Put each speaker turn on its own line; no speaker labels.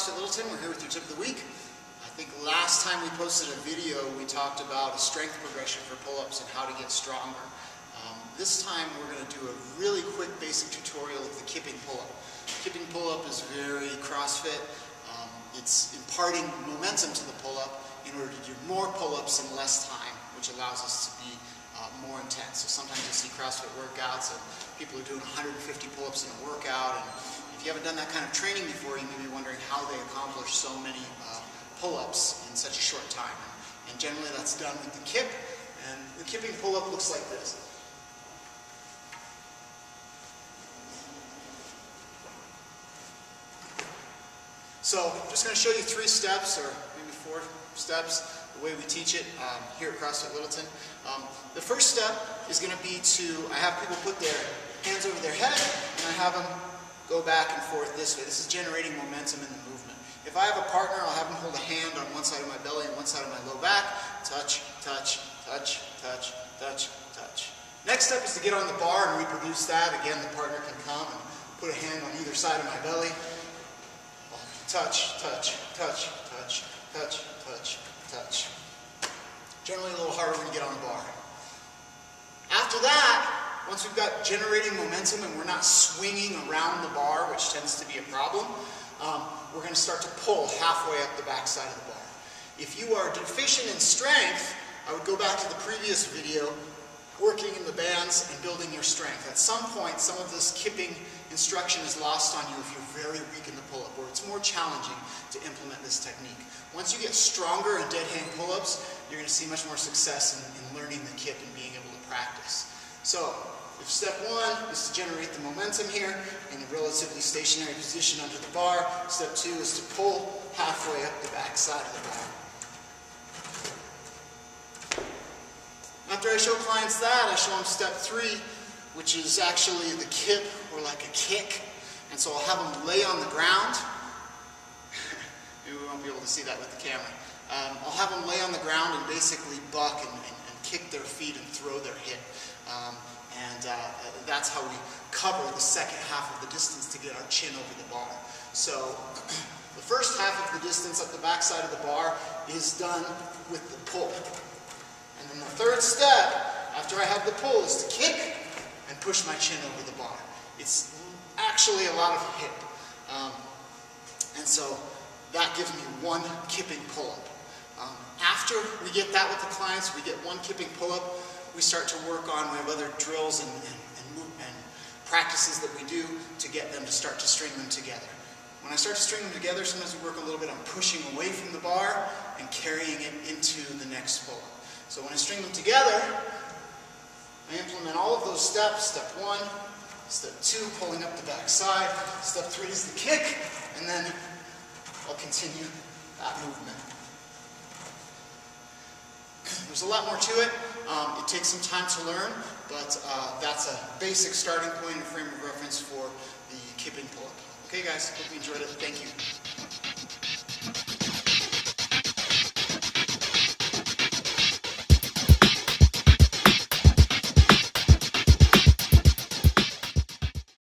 CrossFit Littleton. We're here with your tip of the week. I think last time we posted a video, we talked about a strength progression for pull-ups and how to get stronger. This time we're going to do a really quick basic tutorial of the kipping pull-up. Kipping pull-up is very CrossFit. It's imparting momentum to the pull-up in order to do more pull-ups in less time, which allows us to be more intense. So sometimes you see CrossFit workouts and people are doing 150 pull-ups in a workout, and if you haven't done that kind of training before, you may be wondering how they accomplish so many pull-ups in such a short time. And generally that's done with the kip, and the kipping pull-up looks like this. So I'm just going to show you 3 steps, or maybe 4 steps, the way we teach it here at CrossFit Littleton. The first step is going to be I have people put their hands over their head, and I have them go back and forth this way. This is generating momentum in the movement. If I have a partner, I'll have them hold a hand on one side of my belly and one side of my low back. Touch, touch, touch, touch, touch, touch. Next step is to get on the bar and reproduce that. Again, the partner can come and put a hand on either side of my belly. Touch, touch, touch, touch, touch, touch, touch. Generally a little harder when you get on the bar. After that, once we've got generating momentum and we're not swinging around the bar, which tends to be a problem, we're going to start to pull halfway up the back side of the bar. If you are deficient in strength, I would go back to the previous video, working in the bands and building your strength. At some point, some of this kipping instruction is lost on you if you're very weak in the pull-up, or it's more challenging to implement this technique. Once you get stronger in dead hang pull-ups, you're going to see much more success in learning the kip and being able to practice. So, if step 1 is to generate the momentum here in a relatively stationary position under the bar, step 2 is to pull halfway up the back side of the bar. After I show clients that, I show them step 3, which is actually the kip, or like a kick. And so I'll have them lay on the ground. Maybe we won't be able to see that with the camera. I'll have them lay on the ground and basically buck and kick their feet and throw their hip. That's how we cover the second half of the distance to get our chin over the bar. So the first half of the distance up the back side of the bar is done with the pull. And then the third step, after I have the pull, is to kick and push my chin over the bar. It's actually a lot of hip. And so that gives me 1 kipping pull-up. After we get that with the clients, we get 1 kipping pull-up, we start to work on, we have other drills and practices that we do to get them to start to string them together. When I start to string them together, sometimes we work a little bit on pushing away from the bar and carrying it into the next pull-up. So when I string them together, I implement all of those steps. Step 1, step 2, pulling up the back side. Step 3 is the kick, and then I'll continue that movement. There's a lot more to it. It takes some time to learn, but that's a basic starting point and frame of reference for the kipping pull-up. Okay guys, hope you enjoyed it. Thank you.